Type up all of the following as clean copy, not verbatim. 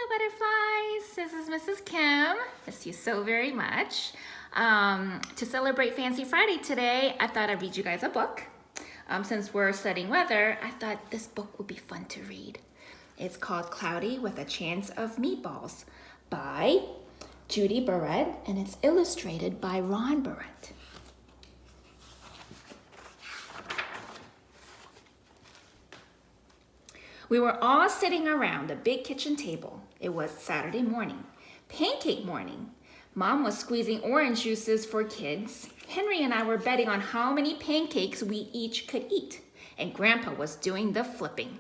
Butterflies. This is Mrs. Kim. Miss you so very much. To celebrate Fancy Friday today, I thought I'd read you guys a book. Since we're studying weather, I thought this book would be fun to read. It's called Cloudy with a Chance of Meatballs by Judy Barrett, and it's illustrated by Ron Barrett. We were all sitting around the big kitchen table. It was Saturday morning, pancake morning. Mom was squeezing orange juices for kids. Henry and I were betting on how many pancakes we each could eat, and Grandpa was doing the flipping.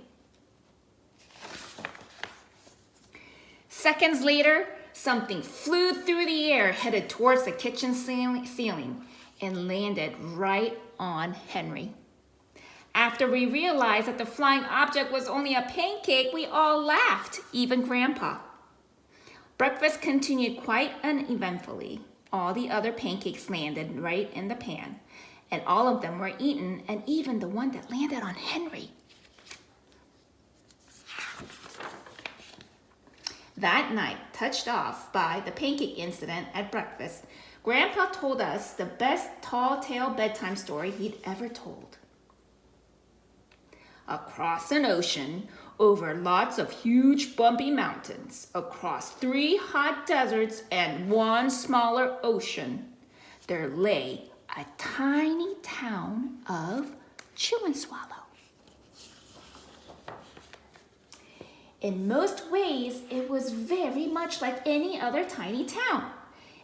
Seconds later, something flew through the air, headed towards the kitchen ceiling, and landed right on Henry. After we realized that the flying object was only a pancake, we all laughed, even Grandpa. Breakfast continued quite uneventfully. All the other pancakes landed right in the pan, and all of them were eaten, and even the one that landed on Henry. That night, touched off by the pancake incident at breakfast, Grandpa told us the best tall tale bedtime story he'd ever told. Across an ocean, over lots of huge bumpy mountains, across 3 hot deserts and 1 smaller ocean, there lay a tiny town of Chew and Swallow. In most ways, it was very much like any other tiny town.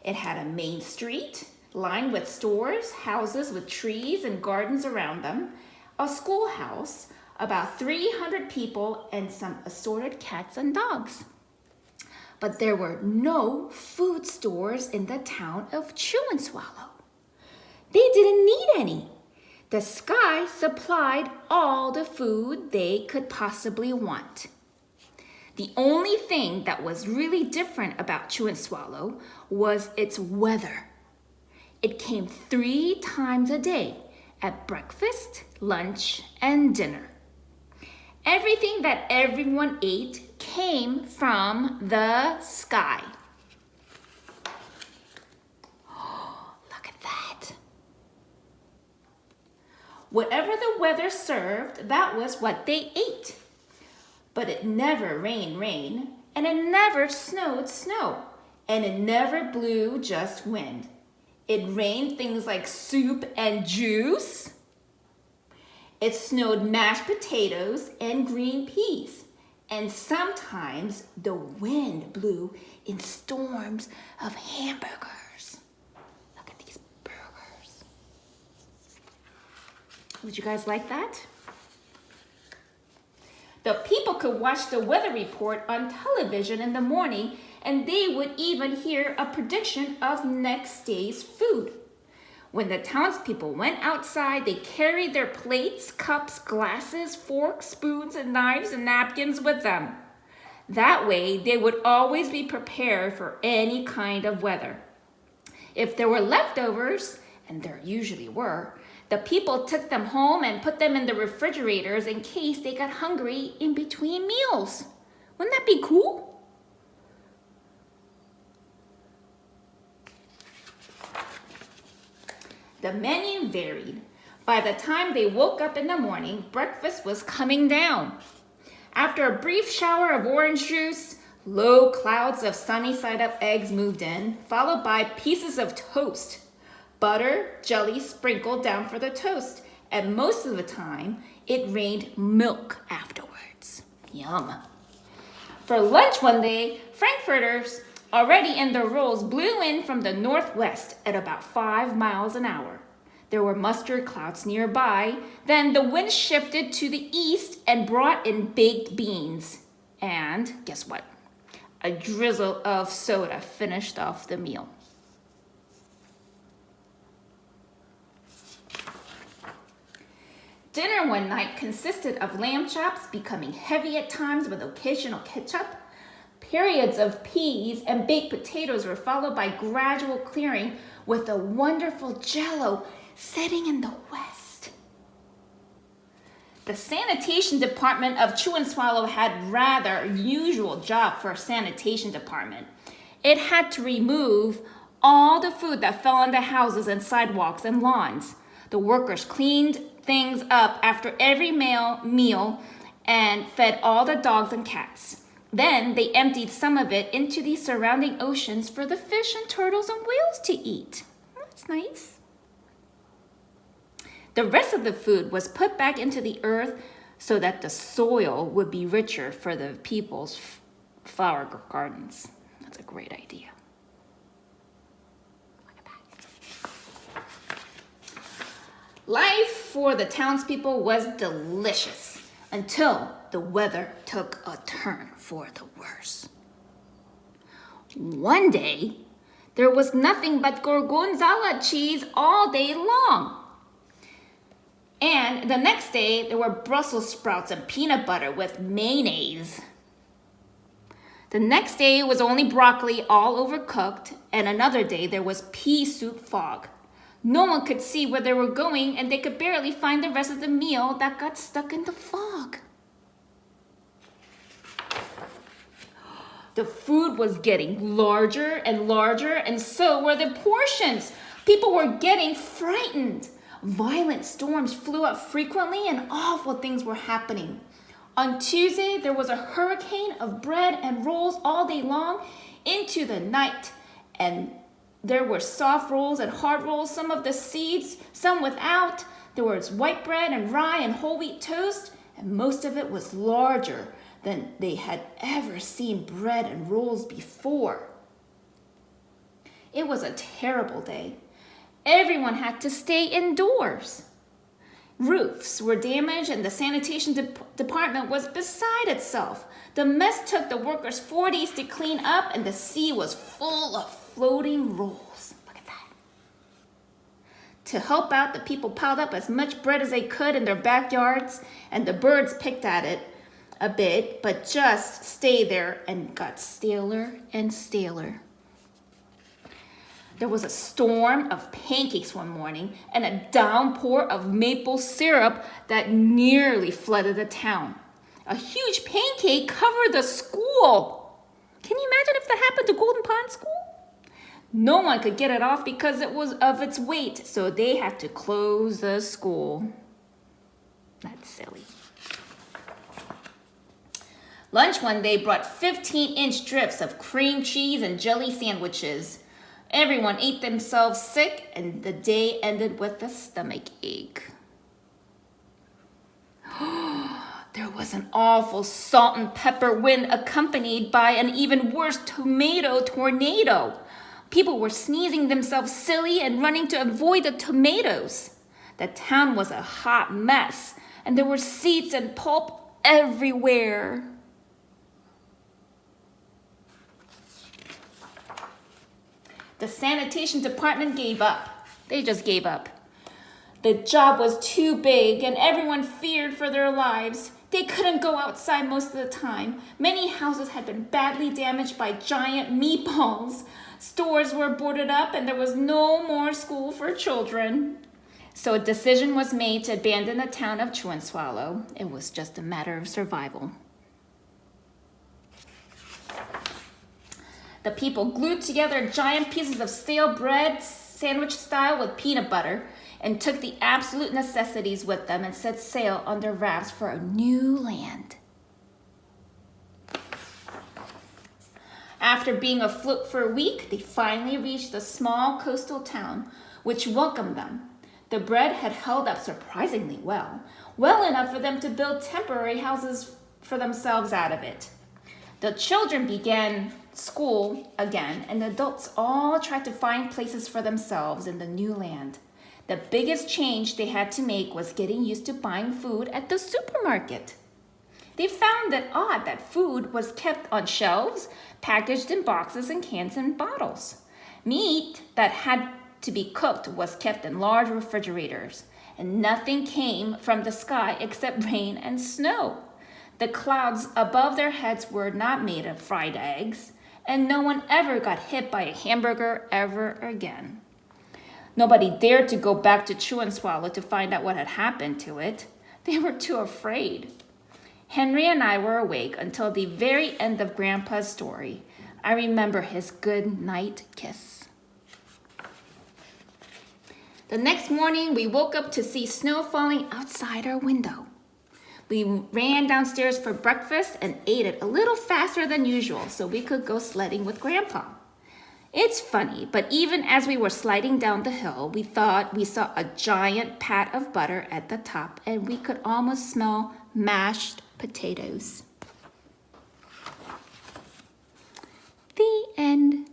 It had a main street lined with stores, houses with trees and gardens around them, a schoolhouse, about 300 people, and some assorted cats and dogs. But there were no food stores in the town of Chew and Swallow. They didn't need any. The sky supplied all the food they could possibly want. The only thing that was really different about Chew and Swallow was its weather. It came 3 times a day, at breakfast, lunch, and dinner. Everything that everyone ate came from the sky. Oh, look at that. Whatever the weather served, that was what they ate. But it never rained rain, and it never snowed snow, and it never blew just wind. It rained things like soup and juice. It snowed mashed potatoes and green peas, and sometimes the wind blew in storms of hamburgers. Look at these burgers. Would you guys like that? The people could watch the weather report on television in the morning, and they would even hear a prediction of next day's food. When the townspeople went outside, they carried their plates, cups, glasses, forks, spoons, and knives and napkins with them. That way, they would always be prepared for any kind of weather. If there were leftovers, and there usually were, the people took them home and put them in the refrigerators in case they got hungry in between meals. Wouldn't that be cool? The menu varied. By the time they woke up in the morning, breakfast was coming down. After a brief shower of orange juice, low clouds of sunny-side-up eggs moved in, followed by pieces of toast. Butter, jelly sprinkled down for the toast, and most of the time, it rained milk afterwards. Yum. For lunch one day, Frankfurters, already in their rolls, blew in from the northwest at about 5 miles an hour. There were mustard clouds nearby. Then the wind shifted to the east and brought in baked beans. And guess what? A drizzle of soda finished off the meal. Dinner one night consisted of lamb chops, becoming heavy at times with occasional ketchup. Periods of peas and baked potatoes were followed by gradual clearing with a wonderful jello setting in the west. The sanitation department of Chew and Swallow had rather unusual job for a sanitation department. It had to remove all the food that fell on the houses and sidewalks and lawns. The workers cleaned things up after every meal and fed all the dogs and cats. Then they emptied some of it into the surrounding oceans for the fish and turtles and whales to eat. That's nice. The rest of the food was put back into the earth so that the soil would be richer for the people's flower gardens. That's a great idea. Look at that. Life for the townspeople was delicious until the weather took a turn for the worse. One day, there was nothing but gorgonzola cheese all day long. And the next day, there were Brussels sprouts and peanut butter with mayonnaise. The next day was only broccoli all overcooked, and another day there was pea soup fog. No one could see where they were going, and they could barely find the rest of the meal that got stuck in the fog. The food was getting larger and larger, and so were the portions. People were getting frightened. Violent storms flew up frequently, and awful things were happening. On Tuesday, there was a hurricane of bread and rolls all day long into the night, and there were soft rolls and hard rolls, some of the seeds, some without. There was white bread and rye and whole wheat toast, and most of it was larger than they had ever seen bread and rolls before. It was a terrible day. Everyone had to stay indoors. Roofs were damaged and the sanitation department was beside itself. The mess took the workers 4 days to clean up, and the sea was full of floating rolls. Look at that. To help out, the people piled up as much bread as they could in their backyards, and the birds picked at it a bit, but just stayed there and got staler and staler. There was a storm of pancakes one morning and a downpour of maple syrup that nearly flooded the town. A huge pancake covered the school. Can you imagine if that happened to Golden Pond School? No one could get it off because it was of its weight, so they had to close the school. That's silly. Lunch one day brought 15-inch strips of cream cheese and jelly sandwiches. Everyone ate themselves sick, and the day ended with a stomach ache. There was an awful salt and pepper wind accompanied by an even worse tomato tornado. People were sneezing themselves silly and running to avoid the tomatoes. The town was a hot mess, and there were seeds and pulp everywhere. The sanitation department gave up. They just gave up. The job was too big and everyone feared for their lives. They couldn't go outside most of the time. Many houses had been badly damaged by giant meatballs. Stores were boarded up and there was no more school for children. So a decision was made to abandon the town of Chew and Swallow. It was just a matter of survival. The people glued together giant pieces of stale bread, sandwich style with peanut butter, and took the absolute necessities with them and set sail on their rafts for a new land. After being afloat for a week, they finally reached a small coastal town, which welcomed them. The bread had held up surprisingly well enough for them to build temporary houses for themselves out of it. The children began school again, and the adults all tried to find places for themselves in the new land. The biggest change they had to make was getting used to buying food at the supermarket. They found it odd that food was kept on shelves, packaged in boxes and cans and bottles. Meat that had to be cooked was kept in large refrigerators, and nothing came from the sky except rain and snow. The clouds above their heads were not made of fried eggs, and no one ever got hit by a hamburger ever again. Nobody dared to go back to Chew and Swallow to find out what had happened to it. They were too afraid. Henry and I were awake until the very end of Grandpa's story. I remember his good night kiss. The next morning, we woke up to see snow falling outside our window. We ran downstairs for breakfast and ate it a little faster than usual so we could go sledding with Grandpa. It's funny, but even as we were sliding down the hill, we thought we saw a giant pat of butter at the top, and we could almost smell mashed potatoes. The end.